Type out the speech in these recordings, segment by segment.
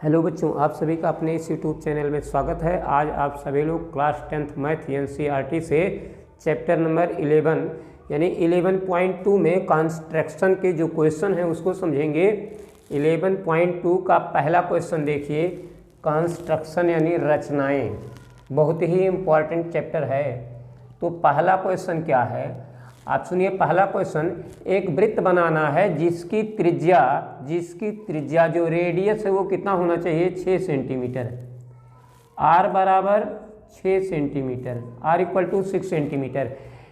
Hello बच्चों, आप सभी का अपने इस यूट्यूब चैनल में स्वागत है। आज आप सभी लोग क्लास 10th मैथ NCERT से चैप्टर नंबर 11 यानी 11.2 में कंस्ट्रक्शन के जो क्वेश्चन हैं उसको समझेंगे। 11.2 का पहला क्वेश्चन देखिए, कंस्ट्रक्शन यानी रचनाएं, बहुत ही इम्पॉर्टेंट चैप्टर है। तो पहला क्वेश्चन क्या है, आप सुनिए। पहला क्वेश्चन, एक वृत्त बनाना है जिसकी त्रिज्या जो रेडियस है वो कितना होना चाहिए, 6 सेंटीमीटर। r बराबर 6 centimetre, r equal to 6 centimetre.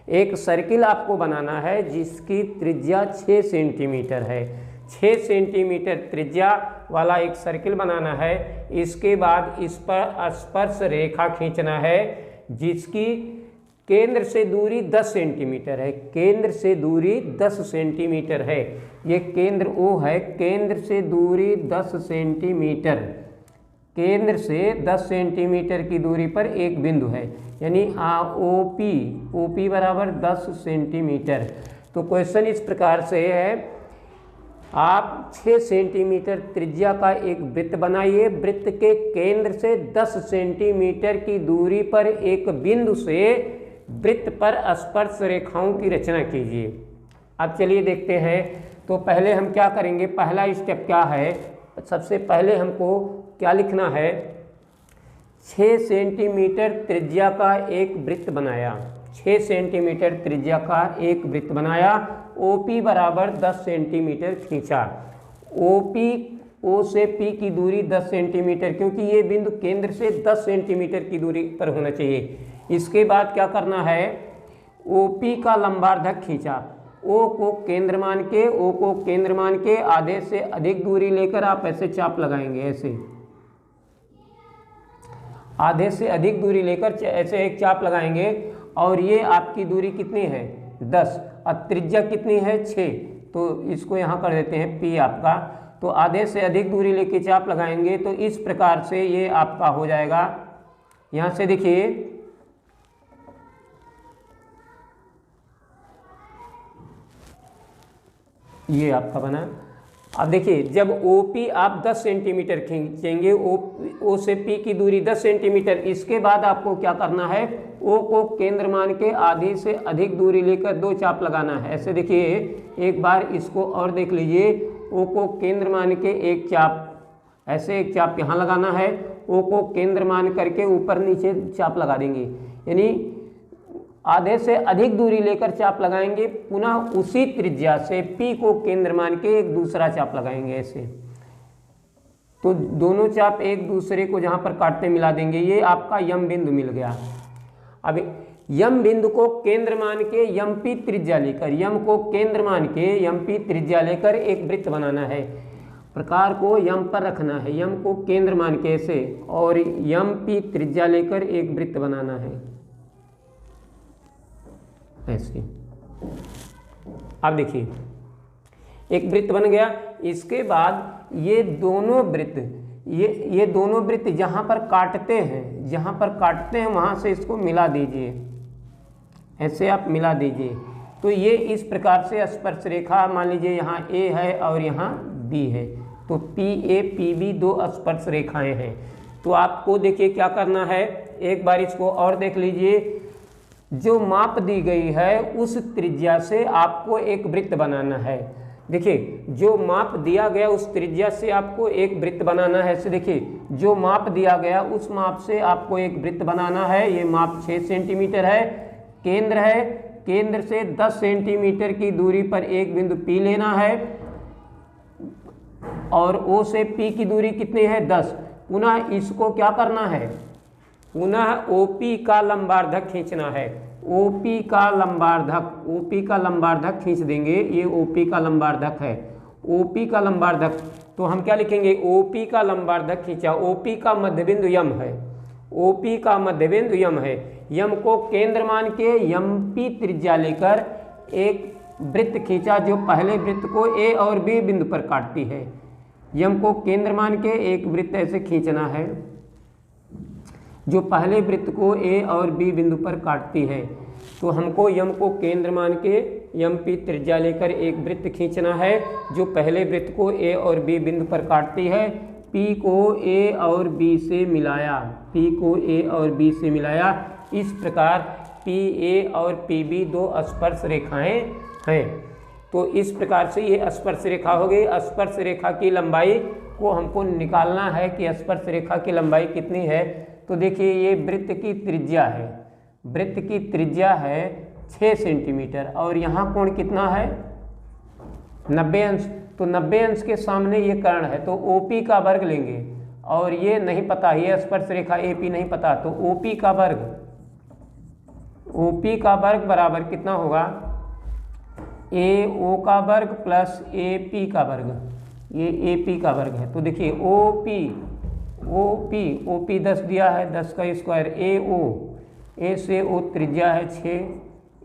एक सर्किल आपको बनाना है जिसकी त्रिज्या 6 सेंटीमीटर है। 6 सेंटीमीटर त्रिज्या वाला एक सर्किल बनाना है। इसके बाद इस पर स्पर्श रेखा खींचना है जिसकी केंद्र से दूरी 10 सेंटीमीटर है। केंद्र से दूरी 10 सेंटीमीटर है। ये केंद्र O है, केंद्र से दूरी 10 सेंटीमीटर। केंद्र से 10 सेंटीमीटर की दूरी पर एक बिंदु है, यानी OP बराबर 10 सेंटीमीटर। तो क्वेश्चन इस प्रकार से है, आप 6 सेंटीमीटर त्रिज्या का एक वृत्त बनाइए। वृत्त के केंद्र से 10 सेंटीमीटर की दूरी पर एक बिंदु से वृत्त पर स्पर्श रेखाओं की रचना कीजिए। अब चलिए देखते हैं। तो पहले हम क्या करेंगे, पहला स्टेप क्या है, सबसे पहले हमको क्या लिखना है, 6 सेंटीमीटर त्रिज्या का एक वृत्त बनाया। 6 सेंटीमीटर त्रिज्या का एक वृत्त बनाया। OP बराबर 10 सेंटीमीटर खींचा। O से P की दूरी 10 सेंटीमीटर, क्योंकि ये बिंदु केंद्र से 10 सेंटीमीटर की दूरी पर होना चाहिए। इसके बाद क्या करना है, OP का लंबार्धक खींचा। O को केंद्र मान के आधे से अधिक दूरी लेकर आप ऐसे चाप लगाएंगे, ऐसे आधे से अधिक दूरी लेकर ऐसे एक चाप लगाएंगे। और ये आपकी दूरी कितनी है, 10, और त्रिज्या कितनी है, 6। तो इसको यहाँ कर देते हैं P आपका। तो आधे से अधिक दूरी लेके चाप लगाएंगे तो इस प्रकार से ये आपका हो जाएगा। यहाँ से देखिए, ये आपका बना। अब देखिए, जब OP आप 10 सेंटीमीटर खींचेंगे, O से P की दूरी 10 सेंटीमीटर। इसके बाद आपको क्या करना है, O को केंद्र मान के आधी से अधिक दूरी लेकर 2 चाप लगाना है। ऐसे देखिए, एक बार इसको और देख लीजिए। O को केंद्र मान के एक चाप, ऐसे एक चाप यहाँ लगाना है। O को केंद्र मान करके ऊपर नीचे चाप लगा देंगे, यानी आधे से अधिक दूरी लेकर चाप लगाएंगे। पुनः उसी त्रिज्या से P को केंद्र मान के एक दूसरा चाप लगाएंगे, ऐसे। तो दोनों चाप एक दूसरे को जहां पर काटते मिला देंगे। ये आपका यम बिंदु मिल गया। अब यम बिंदु को केंद्र मान के MP त्रिज्या लेकर, यम को केंद्र मान के MP त्रिज्या लेकर एक वृत्त बनाना है। प्रकार को यम पर रखना है, यम को केंद्र मान के ऐसे, और MP त्रिज्या लेकर एक वृत्त बनाना है, ऐसे। अब देखिए, एक वृत्त बन गया। इसके बाद ये दोनों वृत्त जहां पर काटते हैं वहां से इसको मिला दीजिए, ऐसे आप मिला दीजिए। तो ये इस प्रकार से स्पर्श रेखा, मान लीजिए यहाँ A है और यहाँ B है, तो PA PB 2 स्पर्श रेखाएं हैं। तो आपको देखिए क्या करना है, एक बार इसको और देख लीजिए। जो माप दी गई है उस त्रिज्या से आपको एक वृत्त बनाना है। देखिए, जो माप दिया गया उस त्रिज्या से आपको एक वृत्त बनाना है। ऐसे देखिए, जो माप दिया गया उस माप से आपको एक वृत्त बनाना है। ये माप 6 सेंटीमीटर है। केंद्र से 10 सेंटीमीटर की दूरी पर एक बिंदु P लेना है, और O से P की दूरी कितनी है, 10। पुनः इसको क्या करना है, पुनः OP का लंबार्धक खींचना है। OP का लंबार्धक खींच देंगे। ये OP का लंबार्धक है, OP का लंबार्धक। तो हम क्या लिखेंगे, OP का लंबार्धक खींचा। OP का मध्यबिंदु यम है, OP का मध्यबिंदु यम है। यम को केंद्र मान के MP त्रिज्या लेकर एक वृत्त खींचा जो पहले वृत्त को A और B बिंदु पर काटती है। यम को केंद्र मान के एक वृत्त ऐसे खींचना है जो पहले वृत्त को A और B बिंदु पर काटती है। तो हमको यम को केंद्र मान के MP त्रिज्या लेकर एक वृत्त खींचना है जो पहले वृत्त को A और B बिंदु पर काटती है। P को A और B से मिलाया, P को A और B से मिलाया। इस प्रकार PA और PB दो स्पर्श रेखाएं हैं। तो इस प्रकार से ये स्पर्श रेखा हो गई। स्पर्श रेखा की लंबाई को हमको निकालना है कि स्पर्श रेखा की लंबाई कितनी है। तो देखिए ये वृत्त की त्रिज्या है, वृत्त की त्रिज्या है 6 सेंटीमीटर और यहाँ कोण कितना है 90 अंश। तो 90 अंश के सामने ये कर्ण है तो OP का वर्ग लेंगे और ये नहीं पता, ये स्पर्श रेखा AP नहीं पता, तो OP का वर्ग बराबर कितना होगा AO का वर्ग प्लस AP का वर्ग, ये AP का वर्ग है। तो देखिए OP 10 दिया है, 10 का स्क्वायर, A से O त्रिज्या है 6,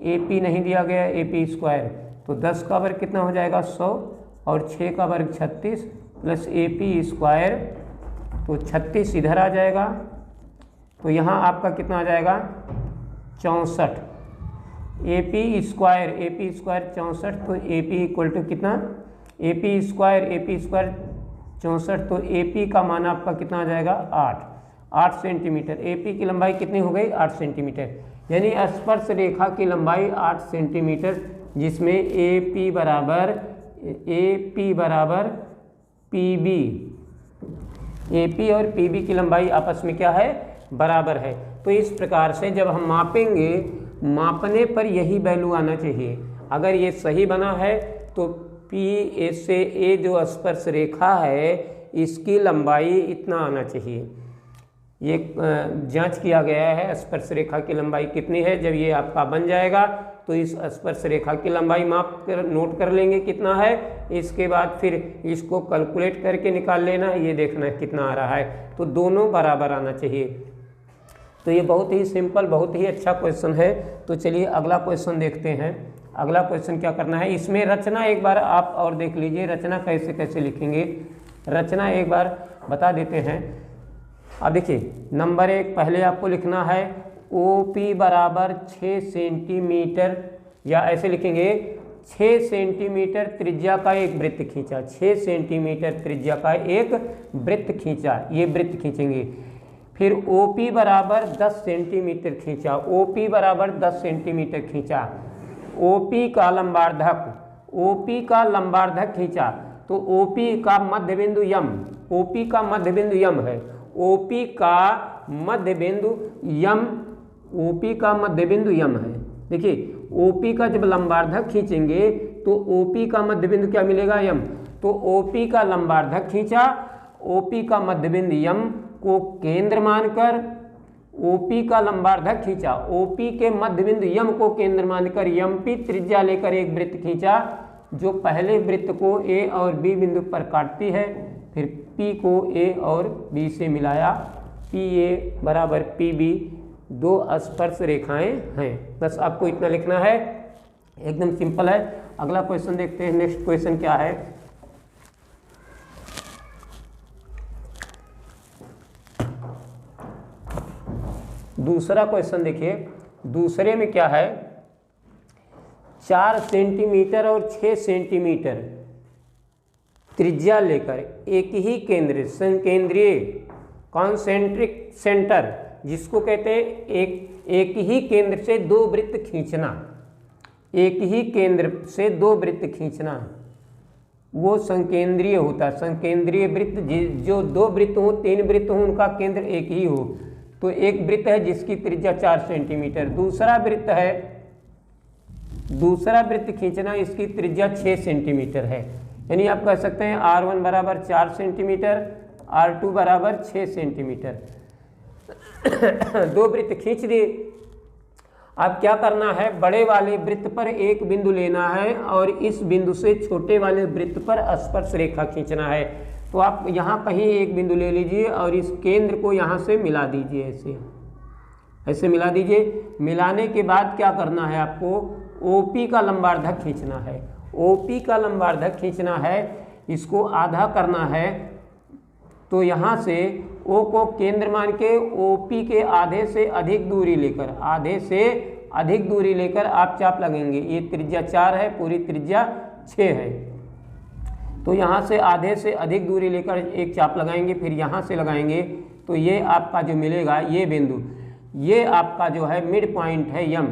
AP नहीं दिया गया, AP स्क्वायर, तो 10 का वर्ग कितना हो जाएगा 100 और 6 का वर्ग 36 प्लस AP स्क्वायर, तो 36 इधर आ जाएगा। तो यहाँ आपका कितना आ जाएगा 64। AP स्क्वायर 64, तो AP इक्वल टू कितना AP स्क्वायर 64, तो AP का मान आपका कितना आ जाएगा 8 सेंटीमीटर। AP की लंबाई कितनी हो गई 8 सेंटीमीटर, यानी स्पर्श रेखा की लंबाई 8 सेंटीमीटर, जिसमें AP बराबर PB, AP और PB की लंबाई आपस में क्या है बराबर है। तो इस प्रकार से जब हम मापेंगे, मापने पर यही वैल्यू आना चाहिए। अगर ये सही बना है तो P से A जो स्पर्श रेखा है इसकी लंबाई इतना आना चाहिए। ये जांच किया गया है स्पर्श रेखा की लंबाई कितनी है। जब ये आपका बन जाएगा तो इस स्पर्श रेखा की लंबाई माप कर नोट कर लेंगे कितना है, इसके बाद फिर इसको कैलकुलेट करके निकाल लेना, ये देखना कितना आ रहा है, तो दोनों बराबर आना चाहिए। तो ये बहुत ही सिंपल, बहुत ही अच्छा क्वेश्चन है। तो चलिए अगला क्वेश्चन देखते हैं। अगला क्वेश्चन क्या करना है, इसमें रचना एक बार आप और देख लीजिए, रचना कैसे कैसे लिखेंगे, रचना एक बार बता देते हैं। अब देखिए नंबर 1 पहले आपको लिखना है OP बराबर 6 सेंटीमीटर, या ऐसे लिखेंगे 6 सेंटीमीटर त्रिज्या का एक वृत्त खींचा, 6 सेंटीमीटर त्रिज्या का एक वृत्त खींचा, ये वृत्त खींचेंगे। फिर OP बराबर 10 सेंटीमीटर खींचा, OP बराबर 10 सेंटीमीटर खींचा। OP का लंबार्धक खींचा, तो OP का मध्य बिंदु यम, OP का मध्य बिंदु यम है, OP का मध्य बिंदु यम है। देखिए OP का जब लंबार्धक खींचेंगे तो OP का मध्य बिंदु क्या मिलेगा यम, तो OP का लंबार्धक खींचा, OP का मध्य बिंदु यम को केंद्र मानकर, OP का लंबार्धक खींचा, OP के मध्य बिंदु यम को केंद्र मानकर MP त्रिज्या लेकर एक वृत्त खींचा जो पहले वृत्त को A और B बिंदु पर काटती है। फिर P को A और B से मिलाया, PA बराबर PB दो स्पर्श रेखाएं हैं। बस आपको इतना लिखना है, एकदम सिंपल है। अगला क्वेश्चन देखते हैं। नेक्स्ट क्वेश्चन क्या है, दूसरा क्वेश्चन देखिए। दूसरे में क्या है, 4 सेंटीमीटर और 6 सेंटीमीटर त्रिज्या लेकर एक ही केंद्र, संकेंद्रीय कॉन्सेंट्रिक सेंटर, जिसको कहते हैं एक ही केंद्र से दो वृत्त खींचना, एक ही केंद्र से दो वृत्त खींचना, वो संकेंद्रीय होता है। संकेंद्रीय वृत्त जो दो वृत्त हो, 3 वृत्त हो, उनका केंद्र एक ही हो। तो एक वृत्त है जिसकी त्रिज्या 4 सेंटीमीटर, दूसरा वृत्त खींचना, इसकी त्रिज्या 6 सेंटीमीटर है। यानी आप कह सकते हैं R1 बराबर 4 सेंटीमीटर, R2 बराबर 6 सेंटीमीटर। दो वृत्त खींच दिए। अब क्या करना है, बड़े वाले वृत्त पर एक बिंदु लेना है और इस बिंदु से छोटे वाले वृत्त पर स्पर्श रेखा खींचना है। तो आप यहाँ कहीं एक बिंदु ले लीजिए और इस केंद्र को यहाँ से मिला दीजिए, ऐसे मिला दीजिए। मिलाने के बाद क्या करना है, आपको OP का लंबार्धक खींचना है। OP का लंबार्धक खींचना है, इसको आधा करना है। तो यहाँ से O को केंद्र मान के OP के आधे से अधिक दूरी लेकर आप चाप लगेंगे। ये त्रिज्या 4 है, पूरी त्रिज्या 6 है। तो यहाँ से आधे से अधिक दूरी लेकर एक चाप लगाएंगे, फिर यहाँ से लगाएंगे, तो ये आपका जो मिलेगा ये बिंदु, ये आपका जो है मिड पॉइंट है यम।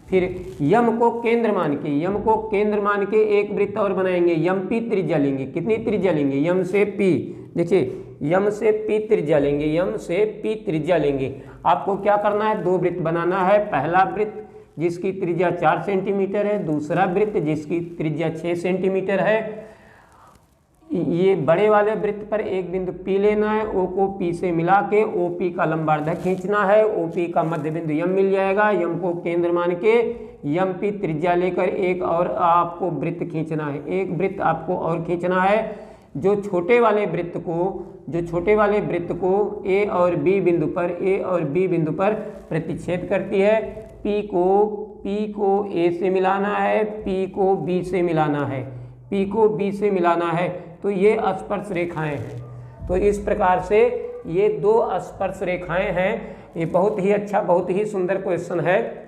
फिर यम को केंद्र मान के एक वृत्त और बनाएंगे, यम पी त्रिज्या लेंगे। कितनी त्रिज्या लेंगे? यम से पी, देखिए यम से पी त्रिज्या लेंगे, यम से पी त्रिज्या लेंगे। आपको क्या करना है? 2 वृत्त बनाना है। पहला वृत्त जिसकी त्रिज्या 4 सेंटीमीटर है, दूसरा वृत्त जिसकी त्रिज्या 6 सेंटीमीटर है। ये बड़े वाले वृत्त पर एक बिंदु P लेना है, O को P से मिला के OP का लंबार्धक खींचना है, OP का मध्य बिंदु यम मिल जाएगा। यम को केंद्र मान के यम P त्रिज्या लेकर एक और आपको वृत्त खींचना है, एक वृत्त आपको और खींचना है जो छोटे वाले वृत्त को A और B बिंदु पर प्रतिच्छेद करती है। P को A से मिलाना है, P को B से मिलाना है, तो ये स्पर्श रेखाएं हैं। तो इस प्रकार से ये 2 स्पर्श रेखाएं हैं। ये बहुत ही अच्छा, बहुत ही सुंदर क्वेश्चन है।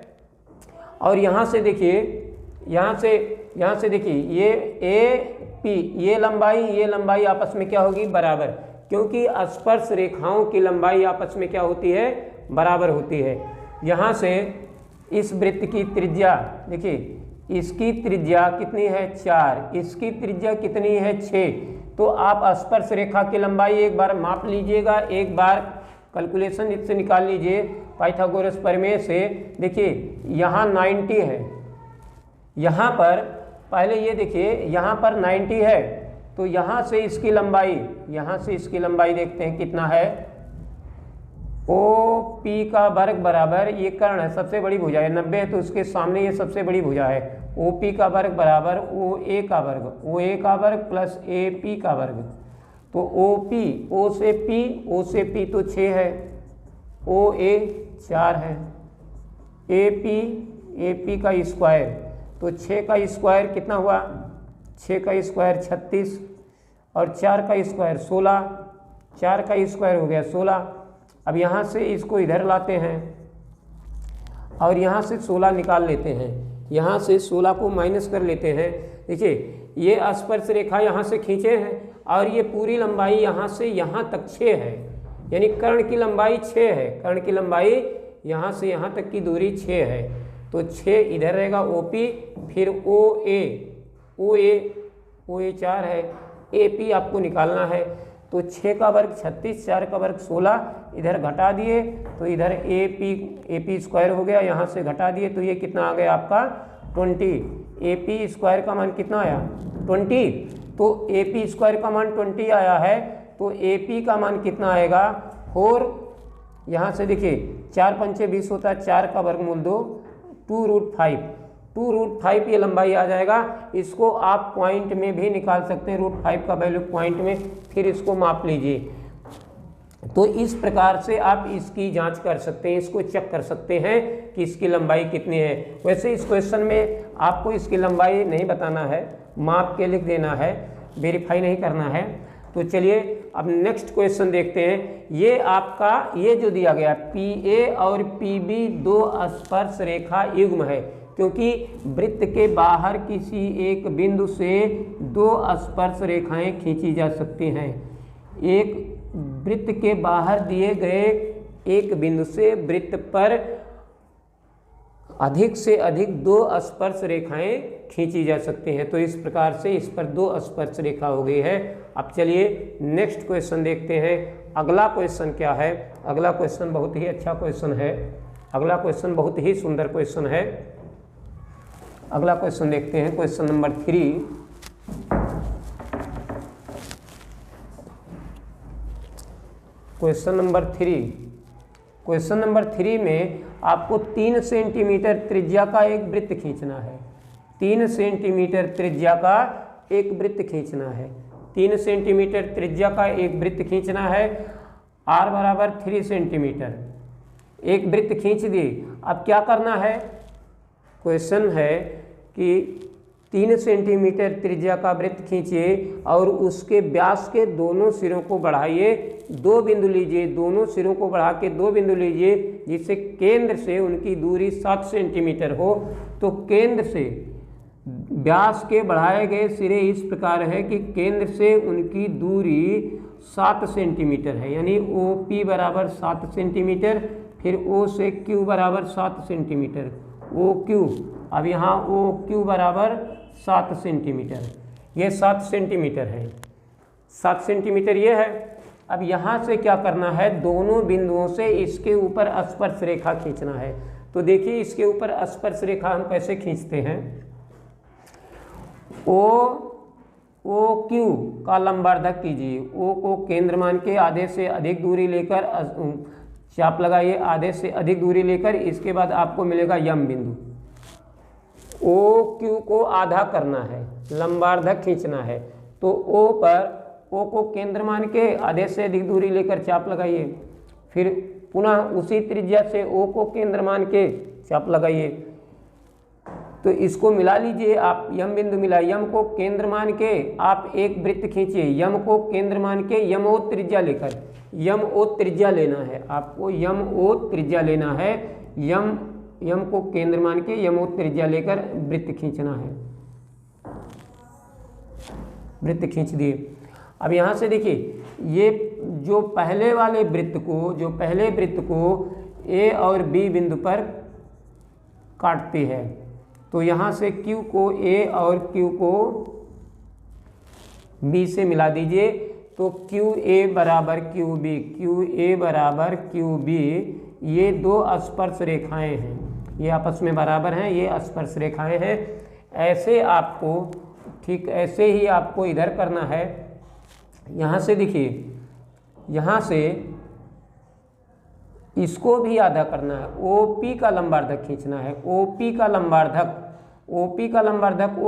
और यहाँ से देखिए, यहाँ से देखिए ये AP, ये लंबाई आपस में क्या होगी? बराबर, क्योंकि स्पर्श रेखाओं की लंबाई आपस में क्या होती है? बराबर होती है। यहाँ से इस वृत्त की त्रिज्या देखिए, इसकी त्रिज्या कितनी है? 4, इसकी त्रिज्या कितनी है? 6। तो आप स्पर्श रेखा की लंबाई एक बार माप लीजिएगा, एक बार कैलकुलेशन इससे निकाल लीजिए पाइथागोरस प्रमेय से। देखिए यहाँ 90 है, यहाँ पर पहले ये देखिए यहाँ पर 90 है, तो यहाँ से इसकी लंबाई देखते हैं कितना है। OP का वर्ग बराबर, ये कर्ण है, सबसे बड़ी भुजा है, 90 है तो उसके सामने ये सबसे बड़ी भुजा है। OP का वर्ग बराबर OA का वर्ग प्लस AP का वर्ग। तो OP, O से P तो 6 है, OA 4 है, AP का स्क्वायर, तो 6 का स्क्वायर कितना हुआ? 6 का स्क्वायर 36 और 4 का स्क्वायर 16, 4 का स्क्वायर हो गया 16। अब यहाँ से इसको इधर लाते हैं और यहाँ से 16 निकाल लेते हैं, यहाँ से 16 को माइनस कर लेते हैं। देखिए ये स्पर्श रेखा यहाँ से खींचे हैं और ये पूरी लंबाई यहाँ से यहाँ तक 6 है, यानी कर्ण की लंबाई 6 है, कर्ण की लंबाई यहाँ से यहाँ तक की दूरी 6 है। तो 6 इधर रहेगा OP, फिर OA 4 है, AP आपको निकालना है। तो 6 का वर्ग 36, 4 का वर्ग 16, इधर घटा दिए तो इधर AP स्क्वायर हो गया, यहाँ से घटा दिए तो ये कितना आ गया आपका? 20। AP स्क्वायर का मान कितना आया? 20। तो AP स्क्वायर का मान 20 आया है, तो AP का मान कितना आएगा? 4। यहाँ से देखिए 4 पंचे 20 होता है, 4 का वर्गमूल 2, 2√5, 2√5 ये लंबाई आ जाएगा। इसको आप पॉइंट में भी निकाल सकते हैं, √5 का वैल्यू पॉइंट में, फिर इसको माप लीजिए। तो इस प्रकार से आप इसकी जांच कर सकते हैं, इसको चेक कर सकते हैं कि इसकी लंबाई कितनी है। वैसे इस क्वेश्चन में आपको इसकी लंबाई नहीं बताना है, माप के लिख देना है, वेरीफाई नहीं करना है। तो चलिए अब नेक्स्ट क्वेश्चन देखते हैं। ये आपका ये जो दिया गया PA और PB 2 स्पर्श रेखा युग्म है, क्योंकि वृत्त के बाहर किसी एक बिंदु से 2 स्पर्श रेखाएं खींची जा सकती हैं। एक वृत्त के बाहर दिए गए एक बिंदु से वृत्त पर अधिक से अधिक 2 स्पर्श रेखाएं खींची जा सकती हैं। तो इस प्रकार से इस पर 2 स्पर्श रेखा हो गई है। अब चलिए नेक्स्ट क्वेश्चन देखते हैं। अगला क्वेश्चन क्या है? अगला क्वेश्चन बहुत ही अच्छा क्वेश्चन है, अगला क्वेश्चन बहुत ही सुंदर क्वेश्चन है। अगला क्वेश्चन देखते हैं, क्वेश्चन नंबर 3। क्वेश्चन नंबर 3 में आपको 3 सेंटीमीटर त्रिज्या का एक वृत्त खींचना है। 3 सेंटीमीटर त्रिज्या का एक वृत्त खींचना है। 3 सेंटीमीटर त्रिज्या का एक वृत्त खींचना है। R बराबर 3 सेंटीमीटर। एक वृत्त खींच दी। अब क्या करना है? क्वेश्चन है कि 3 सेंटीमीटर त्रिज्या का वृत्त खींचिए और उसके व्यास के दोनों सिरों को बढ़ाइए। 2 बिंदु लीजिए, दोनों सिरों को बढ़ा के 2 बिंदु लीजिए जिससे केंद्र से उनकी दूरी 7 सेंटीमीटर हो। तो केंद्र से व्यास के बढ़ाए गए सिरे इस प्रकार है कि केंद्र से उनकी दूरी 7 सेंटीमीटर है, यानी ओ पी बराबर 7 सेंटीमीटर, फिर ओ से क्यू बराबर 7 सेंटीमीटर, ओ क्यू, अब यहाँ ओ क्यू बराबर 7 सेंटीमीटर, ये 7 सेंटीमीटर है, 7 सेंटीमीटर ये है। अब यहाँ से क्या करना है, दोनों बिंदुओं से इसके ऊपर स्पर्श रेखा खींचना है। तो देखिए इसके ऊपर स्पर्श रेखा हम कैसे खींचते हैं, ओ क्यू का लंबार्धक कीजिए, ओ को केंद्र मान के आधे से अधिक दूरी लेकर चाप लगाइए, आधे से अधिक दूरी लेकर, इसके बाद आपको मिलेगा यम बिंदु। ओ क्यू को आधा करना है, लंबार्धक खींचना है, तो ओ को केंद्र मान के आधे से अधिक दूरी लेकर चाप लगाइए, फिर पुनः उसी त्रिज्या से ओ को केंद्र मान के चाप लगाइए, तो इसको मिला लीजिए आप, यम बिंदु मिला, यम को केंद्र मान के आप एक वृत्त खींचिए, यम को केंद्र मान के यम ओ त्रिज्या लेकर, यम ओ त्रिज्या लेना है आपको, यम ओ त्रिज्या लेना है, यम को केंद्र मान के यम ओ त्रिज्या लेकर वृत्त खींचना है, वृत्त खींच दिए। अब यहाँ से देखिए ये जो पहले वृत्त को ए और बी बिंदु पर काटती है, तो यहाँ से Q को A और Q को B से मिला दीजिए, तो QA बराबर QB, QA बराबर QB, ये दो स्पर्श रेखाएं हैं, ये आपस में बराबर हैं, ये स्पर्श रेखाएं हैं। ऐसे आपको, ठीक ऐसे ही आपको इधर करना है। यहाँ से देखिए, यहाँ से इसको भी आधा करना है, OP का लंबार्धक खींचना है, OP का लंबार्धक O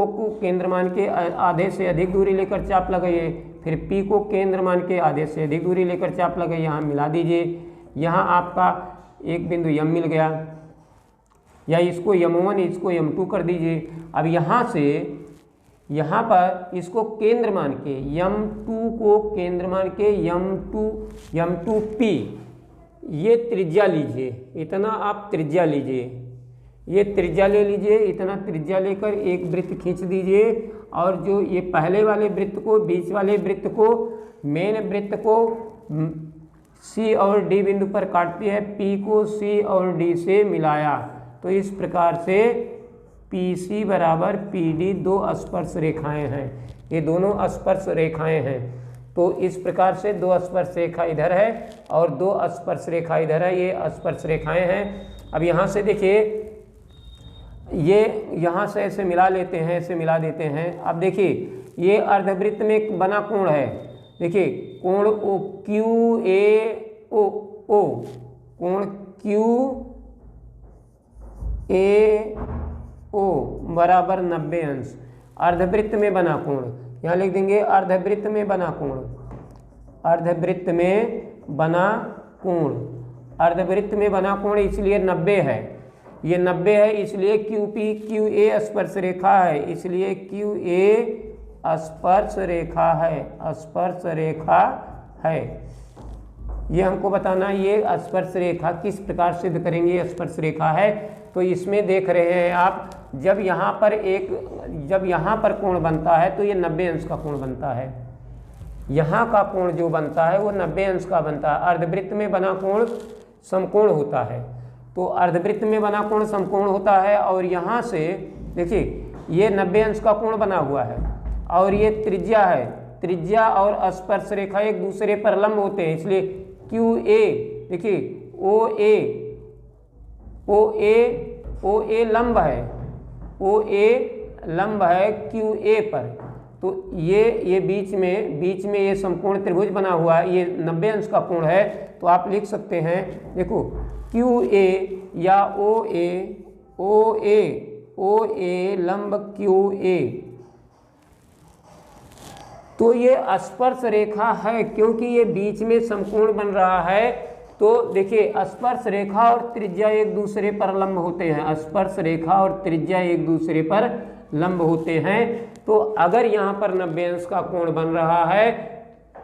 को केंद्र मान के आधे से अधिक दूरी लेकर चाप लगाइए, फिर P को केंद्र मान के आधे से अधिक दूरी लेकर चाप लगाइए, यहाँ मिला दीजिए, यहाँ आपका एक बिंदु यम मिल गया, या इसको यम1 इसको यम2 कर दीजिए। अब यहाँ से यहाँ पर इसको केंद्र मान के यम2 को केंद्र मान के यम2P, ये त्रिज्या लीजिए, इतना आप त्रिज्या लीजिए, ये त्रिज्या ले लीजिए, इतना त्रिज्या लेकर एक वृत्त खींच दीजिए, और जो ये पहले वाले वृत्त को, बीच वाले वृत्त को, मेन वृत्त को C और D बिंदु पर काटती है, P को C और D से मिलाया, तो इस प्रकार से PC बराबर PD दो स्पर्श रेखाएं हैं, ये दोनों स्पर्श रेखाएं हैं। तो इस प्रकार से दो स्पर्श रेखा इधर है और दो स्पर्श रेखा इधर है, ये स्पर्श रेखाएं हैं। अब यहाँ से देखिए, ये यहाँ से ऐसे मिला लेते हैं, ऐसे मिला देते हैं। अब देखिए ये अर्धवृत्त में बना कोण है, देखिए कोण ओ कोण QAO बराबर 90 अंश, अर्धवृत्त में बना कोण, यहाँ लिख देंगे अर्धवृत्त में बना कोण, अर्धवृत्त में बना कोण, अर्धवृत्त में बना कोण इसलिए 90 है, ये 90 है, इसलिए QA स्पर्श रेखा है, इसलिए QA स्पर्श रेखा है, स्पर्श रेखा है। ये हमको बताना है ये स्पर्श रेखा किस प्रकार सिद्ध करेंगे, ये स्पर्श रेखा है। तो इसमें देख रहे हैं आप, जब यहाँ पर कोण बनता है तो ये 90 अंश का कोण बनता है, यहाँ का कोण जो बनता है वो 90 अंश का बनता है। अर्धवृत्त में बना कोण समकोण होता है, तो अर्धवृत्त में बना कोण समकोण होता है, और यहाँ से देखिए ये 90 अंश का कोण बना हुआ है, और ये त्रिज्या है, त्रिज्या और स्पर्श रेखा एक दूसरे पर लंब होते हैं, इसलिए QA देखिए OA लंब है, OA लंब है QA पर, तो ये बीच में ये समकोण त्रिभुज बना हुआ है, ये 90 अंश का कोण है। तो आप लिख सकते हैं, देखो QA या OA लंब QA, तो ये स्पर्श रेखा है, क्योंकि ये बीच में समकोण बन रहा है। तो देखिए स्पर्श रेखा और त्रिज्या एक दूसरे पर लंब होते हैं, स्पर्श रेखा और त्रिज्या एक दूसरे पर लंब होते हैं। तो अगर यहाँ पर 90 अंश का कोण बन रहा है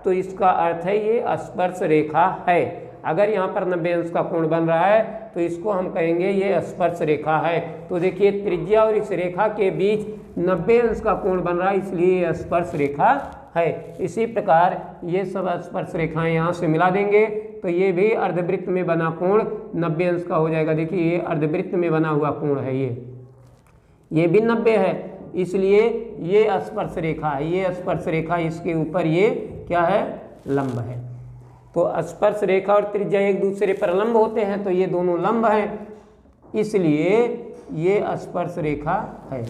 तो इसका अर्थ है ये स्पर्श रेखा है। अगर यहाँ पर 90 अंश का कोण बन रहा है तो इसको हम कहेंगे ये स्पर्श रेखा है। तो देखिए त्रिज्या और इस रेखा के बीच 90 अंश का कोण बन रहा है, इसलिए ये स्पर्श रेखा है। इसी प्रकार ये सब स्पर्श रेखाएं यहाँ से मिला देंगे तो ये भी अर्धवृत्त में बना कोण 90 अंश का हो जाएगा। देखिए ये अर्धवृत्त में बना हुआ कोण है, ये भी 90 है, इसलिए ये स्पर्श रेखा है, ये स्पर्श रेखा, इसके ऊपर ये क्या है, लंब है। तो स्पर्श रेखा और त्रिज्या एक दूसरे पर लंब होते हैं, तो ये दोनों लंब हैं, इसलिए ये स्पर्श रेखा है।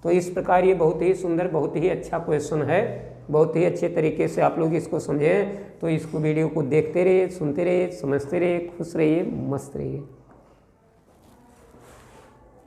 तो इस प्रकार ये बहुत ही सुंदर, बहुत ही अच्छा क्वेश्चन है, बहुत ही अच्छे तरीके से आप लोग इसको समझें। तो इसको वीडियो को देखते रहिए, सुनते रहिए, समझते रहिए, खुश रहिए, मस्त रहिए।